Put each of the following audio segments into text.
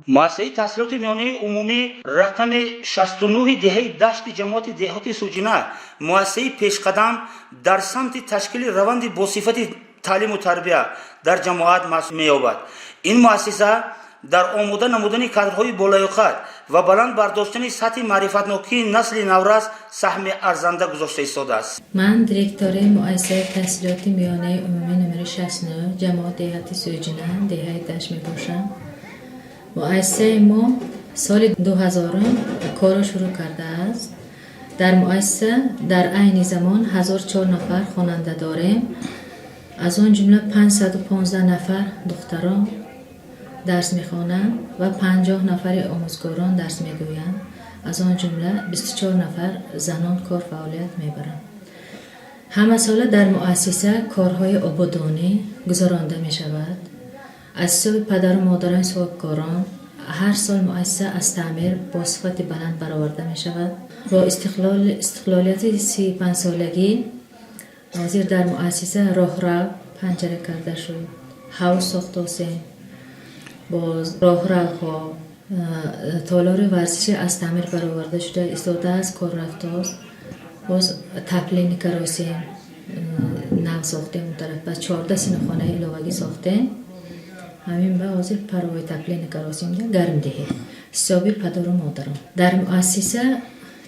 مؤسسه تحصیلات میانه عمومی رقم 69 دهه دشت جماعت دهاتی سوجینه مؤسسه پیشقدم در سمت تشکیل روند با صفت تعلیم و تربیت در جماعت محسوب می‌یابد. این مؤسسه در آماده نمودن کادرهای بالایقت و بلند برداشتن سطح معرفت‌ناکی نسل نورس سهم ارزنده گذاشته ایستاده است. من دیرکتور مؤسسه تحصیلات میانه عمومی نمره 69 جماعت دهاتی سوجینه دهه دشت میباشم. مؤسسه ما سال 2000 کار شروع کرده است. در مؤسسه در عین زمان 1004 نفر خواننده داریم. از آن جمله 515 نفر دختران درس میخوانند و 50 نفر آموزگاران درس میگویند. از آن جمله 24 نفر زنان کار فعالیت میبرند. همه ساله در مؤسسه کارهای آبادانی گذرانده می شود. از سوی پدر و مادران صاحبکاران هر سال مؤسسه از تعمیر با صفت بلند برآورده می شود. با استقلالیت 35 سالگی حاضر در مؤسسه راه پنجره کرده شد. حوض ساخته است. باز راهروها تالار ورزشی از تعمیر برآورده شده ایستاده است، کار رفته است. باز تپلین کراسی نو ساخته اون طرف. باز 14 سینه‌خانه علاوه‌ای ساخته. همین به حاضر پروای تپلین کراسی میده گرم دهه. حسابی پدر و مادران در مؤسسه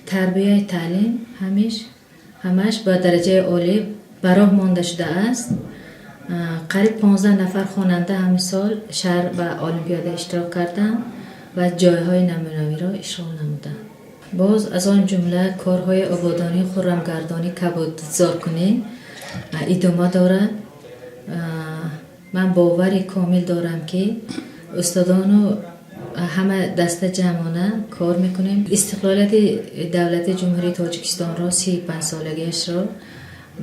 تربیه تعلیم همش با درجه عالی براه مانده شده است. قریب 15 نفر خواننده همین سال شهر و المپیاد اشتراک کردند و جایهای نمونه‌ای را اشغال نمودند. باز از آن جمله کارهای آبادانی خرمگردانی کبودزارکنی ادامه دارد. من باوری کامل دارم که استادان و همه دسته جمعانه کار میکنیم. استقلالیت دولت جمهوری تاجیکستان را 35 سالگیش را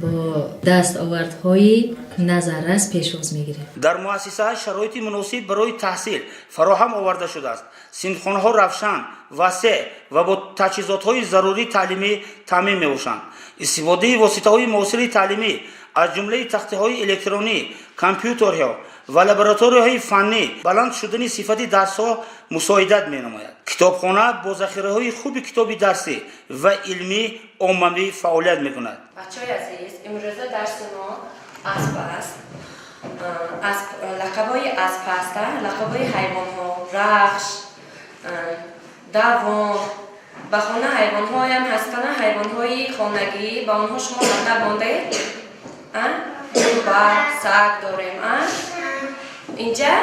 با دستاوردهای نظررس پیشواز میگیریم. در مؤسسه شرایط مناسب برای تحصیل فراهم آورده شده است. سینه‌خانه‌ها روشن، واسع و با تجهیزات‌های ضروری تعلیمی تامین می‌باشند. استفاده واسطه‌های معاصر تعلیمی از جمله تخته‌های الکترونی، کامپیوترها و لابراتوارهای فنی بلند شدن صفت درس‌ها مساعدت می‌نماید. کتابخانه با ذخیره‌های خوب کتاب درسی و علمی عمومی فعالیت می‌کند. بچه‌های عزیز، امروز درس ما اسب است. لقب‌های اسب هستند. لقب‌های حیوان‌ها رخش، دوام و خانه حیوان‌ها هم هستند. حیوان‌های خانگی با آنها شما لقب مانده گربه، سگ داریم. اینجا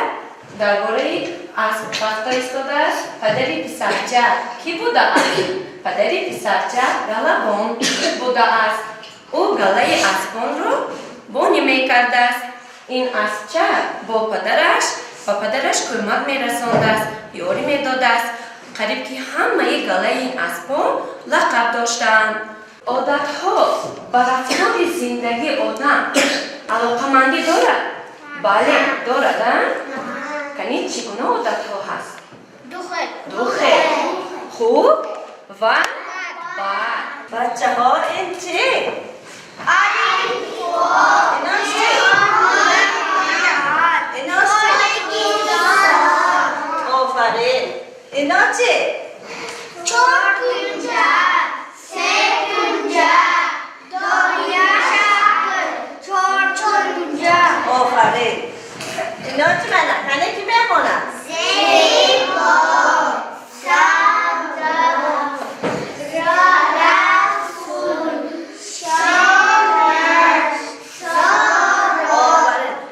درباره اسب گفته ایستاده است. پدری پسرچه کی بوده است؟ پدری پسرچه گله‌بان بوده است. او گله اسبان را بانی میکرده است. این اسبچه با پدرش کمک میرسانده است، یاری میداده است. قریب که همه گله این اسبان لقب داشتند. عادتها به رفتار زندگی آدم علاقه‌مندی دارد؟ بله دارد. کنید چگونه عادتها هست؟ دو خیر، خوب و بد. بچه ها این چی؟ اینا چی؟ 4 کنجه، 3 کنجه، 2 شکل، 4 کنجه. آفرین. اینا چی منن؟ کنه کی بخونن؟ زیبا، سبز، رسول، شامش، سارا.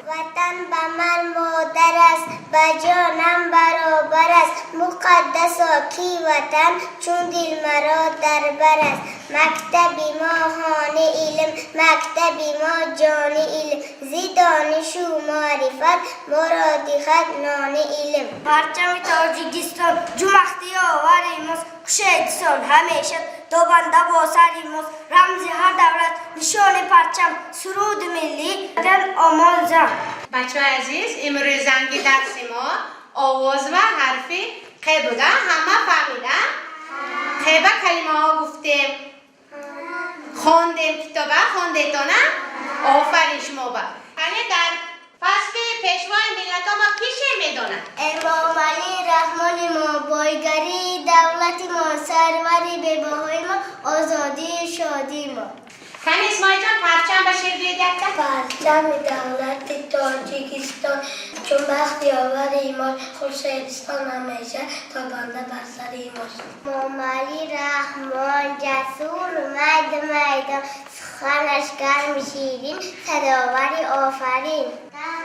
وطن به من مادر است، به جانم برابر است. مقدس کی وطن چون دل مرا در بر است. مکتبی ما خانه علم، مکتبی ما جان علم. زی دانش و معرفت مرادی خط نان علم. پرچم تاجیکستان جمعختی آوریموز کشیدسان همیشه دوبنده با سریموز. رمز هر دولت نشان پرچم سرود ملی دل آمان زن. بچه عزیز امروز زنگ درس ما آواز و حرفی خ بوده. همه فهمیدن؟ خ به کلمه ها گفتیم، خواندیم، کتابه خواندید نه؟ آفرین شما با. یعنی در فصل پیشوای ملت ما کیشه میدونن؟ امام علی رحمان ما، بایگری دولت ما، سروری به بهای ما، آزادی شادی ما. کن اسماعیل جان پرچم به شیر بید یک دست؟ پرچم دولت تاجیکستان چون بخت یاور ایمان، خوشحالستان همیشه تا بنده بر سر ایمان. امام علی رحمان جسور اومد میدان، سخنش گرم شیرین، صداوری آفرین.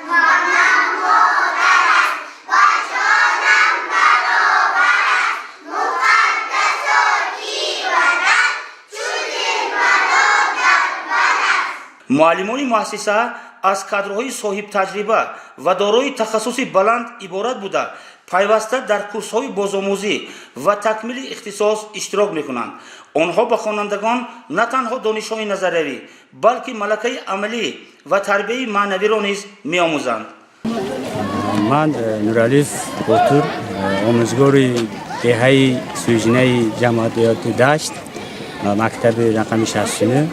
جوانم مادر است و جانم برابر است، مقدس و کیوانم چون دل مرا در بر است. معلمان مؤسسه از کادرهای صاحب تجربه و دارای تخصص بلند عبارت بوده پیوسته در کورس‌های بازآموزی و تکمیل اختصاص اشتراک می‌کنند. آنها به خوانندگان نه تنها دانش‌های نظریوی بلکه ملکه عملی و تربیت معنوی را نیز می‌آموزند. من نورعلی باتور آموزگاری دهه سوژنه جمعیت دشت مکتب رقم 69.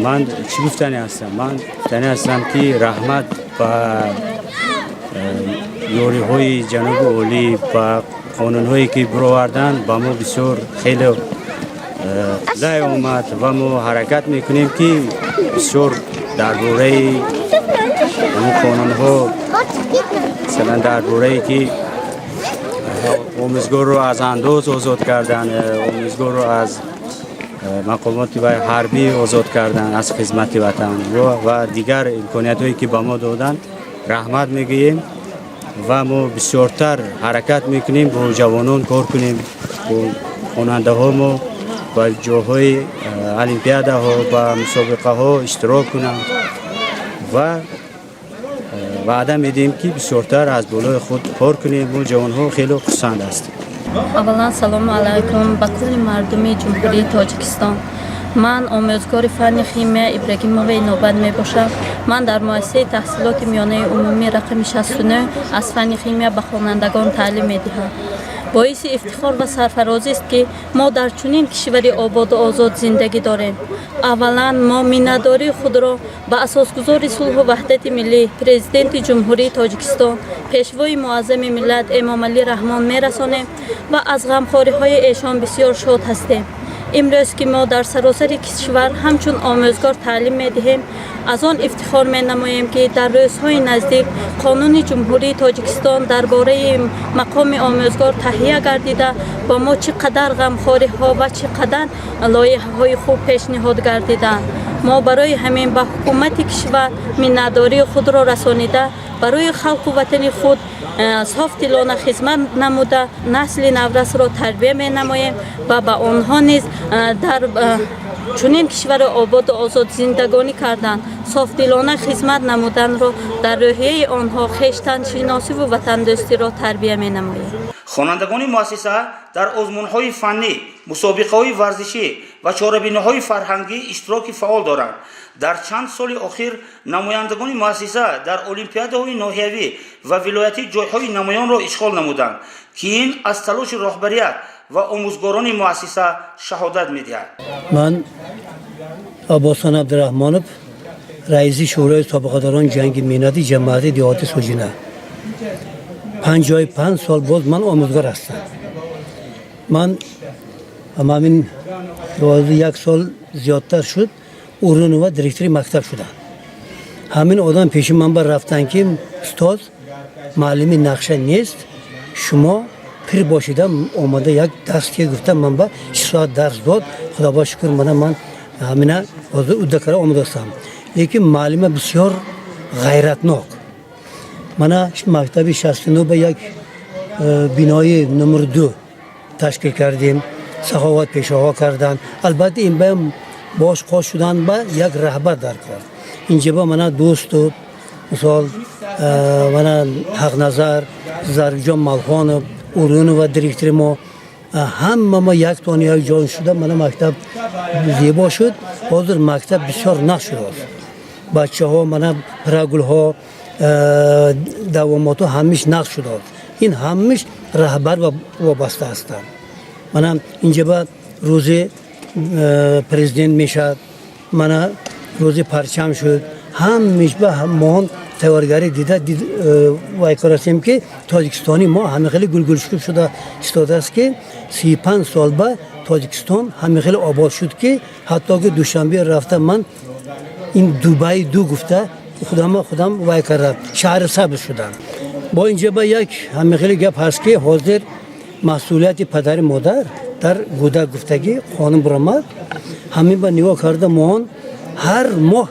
من چی گفتنی هستم؟ من گفتنی هستم که رحمت و یاری های جنوب اولی و قانون هایی که برآوردن با ما بسیار خیلی لای اومد و ما حرکت میکنیم که بسیار درباره این قانون ها مثلا درباره که آموزگار رو از اندوز آزاد کردن، آموزگار رو از مقامات حربی آزاد کردن از خدمت وطن و دیگر امکانیت هایی که به ما دادن رحمت میگوییم و ما بسیارتر حرکت میکنیم با جوانان کار کنیم، با خواننده ها ما با جاهای المپیاده ها و مسابقه ها اشتراک کنند و وعده میدیم که بسیارتر از بالای خود کار کنیم و جوان ها خیلی پسند است. اولا سلام علیکم به کل مردم جمهوری تاجیکستان. من آموزگار فن خیمیا ابراهیموی نوبت می باشم. من در مؤسسه تحصیلات میانه عمومی رقم 69 از فن خیمیا به خوانندگان تعلیم می دهم. باعث افتخار و سرفرازی است که ما در چنین کشوری آباد و آزاد زندگی داریم. اولا ما مینه‌داری خود را به اساسگذار صلح و وحدت ملی پرزیدنت جمهوری تاجیکستان پیشوای معظم ملت امام علی رحمان میرسانیم و از غمخوری‌های ایشان بسیار شاد هستیم. امروز که ما در سراسر کشور همچون آموزگار تعلیم می‌دهیم، از آن افتخار می‌نماییم که در روزهای نزدیک قانون جمهوری تاجیکستان درباره مقام آموزگار تهیه گردیده با ما چقدر غمخوری‌ها و چقدر لایحه‌های خوب پیشنهاد گردیده. ما برای همین به حکومت کشور مینه‌داری خود را رسانیده برای خلق و وطن خود صاف دلانه خدمت نموده نسل نورس را تربیت می نماییم و به آنها نیز در چنین کشور آباد و آزاد زندگانی کردن صاف دلانه خدمت نمودن را در روحیه آنها خویشتن شناسی و وطن دوستی را تربیت می نماییم. خوانندگان مؤسسه در آزمون‌های فنی، مسابقه‌های ورزشی و چاره‌بینی‌های فرهنگی اشتراک فعال دارند. در چند سال اخیر نمایندگان مؤسسه در المپیادهای ناحیوی و ولایتی جایهای نمایان را اشغال نمودند که این از تلاش رهبریت و آموزگاران مؤسسه شهادت می‌دهد. من عباسخان عبدالرحمانов رئیس شورای سابقه‌داران جنگ مینادی جماعت دیهات سوجینه 55 سال باز من آموزگار هستم. من همین 1 سال زیادتر شد ارون و دیرکتوری مکتب شدم. همین آدم پیش من بر رفتن که استاد معلمی نقشه نیست، شما پیر باشیدم آمده یک دستی گفتم من با 6 ساعت درس داد، خدا با شکر من همینه او دکره آمده هستم. لیکن معلم بسیار غیرتناک. من مکتب 69 به یک بینای نمر 2 تشکیل کردیم، سخاوت پیشاها کردن. البته این بهم باش خواست شدن با یک رهبر در کار. اینجا با من دوست و مثال من حق نظر زرجان ملخان اورون و دیرکتوری ما همه ما یک تانی یک جان شده. من مکتب زیبا شد. حاضر مکتب بسیار نقش شده. بچه ها من پرگل ها دوامات ها همیش نقش شده. این همیش رهبر و وابسته هستند. من اینجا با روز پرزیدنت میشد، من روز پرچم شد، همیش به همان تیارگری دیده وای کردیم که تاجیکستانی ما همه خیلی گلگلشکوب شده استاد است که 35 سال بعد تاجیکستان همه خیلی آباد شد که حتی که دوشنبه رفتم من این دوبای دو گفته خودم وای کرده شهر سبز شدن. با اینجا با یک همه خیلی گپ هست که حاضر مسئولیت پدر مادر در گودک گفتگی خانم برآمد همین با نگاه کرده ما هر ماه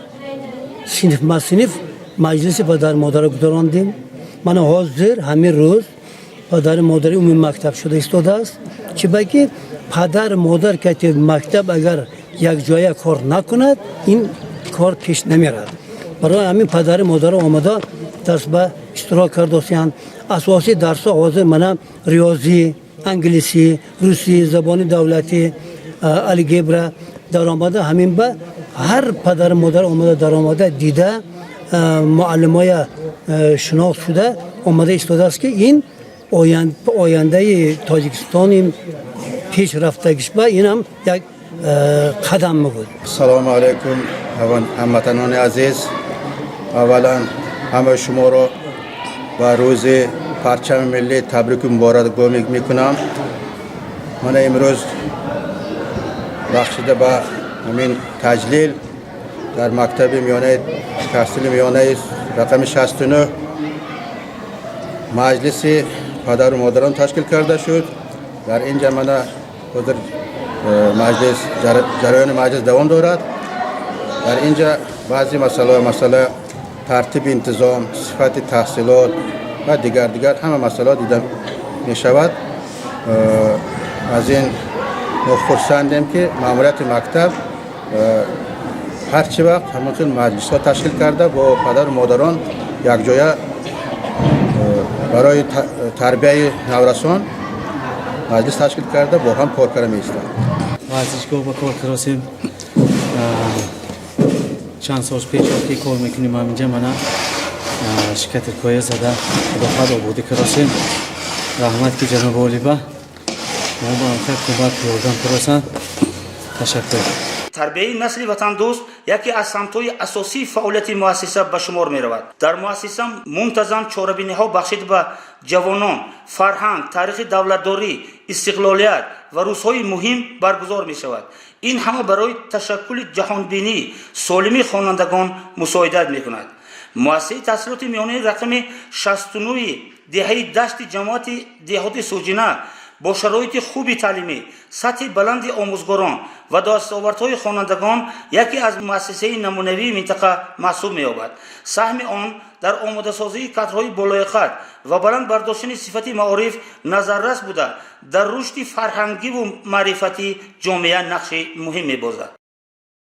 صنف مجلس پدر مادر رو گذراندیم. من حاضر همین روز پدر مادر عمومی مکتب شده ایستاده است که بگی پدر مادر که مکتب اگر یک جای کار نکند این کار پیش نمیرد. برای همین پدر مادر آمده دست به اشتراک کردند. اساسی درس حاضر من ریاضی، انگلیسی، روسی، زبان دولتی، الگبرا در آمده همین به هر پدر مادر آمده در آمده دیده معلمای شناخت شده آمده ایستاده است که این آینده تاجیکستان پیش رفتگیش با این هم یک قدم بود. سلام علیکم هموطنان عزیز. اولا همه شما را با روز پرچم ملی تبریک و مبارکباد میکنم. من امروز بخشیده به همین تجلیل در مکتب میانه تحصیل میانه رقم 69 مجلس پدر و مادران تشکیل کرده شد. در اینجا من حضور مجلس جریان مجلس دوام دارد. در اینجا بعضی مسئله ترتیب انتظام، صفت تحصیلات و دیگر همه مسئلات دیده می شود. از این خرسندیم که ماموریت مکتب هرچی وقت همون مجلس ها تشکیل کرده با پدر و مادران یک جای برای تربیه نورسان مجلس تشکیل کرده با هم کار کرده میستند. ورزشگاه با کار کراسیم چند سال پیش که کار میکنیم همینجا من شرکت کوی زده خدا آبادی کراسیم رحمت که جناب عالی با ما با کمک یاردم کراسن. تشکر. تربیه نسل وطن دوست یکی از سمت‌های اساسی فعالیت مؤسسه به شمار می رود. در مؤسسه منتظم چاره‌بینی ها بخشیده به جوانان، فرهنگ، تاریخ دولتداری، استقلالیت و روزهای مهم برگزار می شود. این همه برای تشکل جهانبینی سالمی خوانندگان مساعدت می کند. مؤسسه تحصیلات میانه رقم 69 دهه دشت جماعت دهات سوجینه با شرایط خوبی تعلیمی، سطح بلند آموزگاران و دستاوردهای خوانندگان یکی از مؤسسه نمونوی منطقه محسوب می‌یابد. سهم آن در آماده‌سازی کادرهای بالایقت و بلند برداشتن صفت معارف نظررس بوده در رشد فرهنگی و معرفتی جامعه نقش مهم می‌بازد.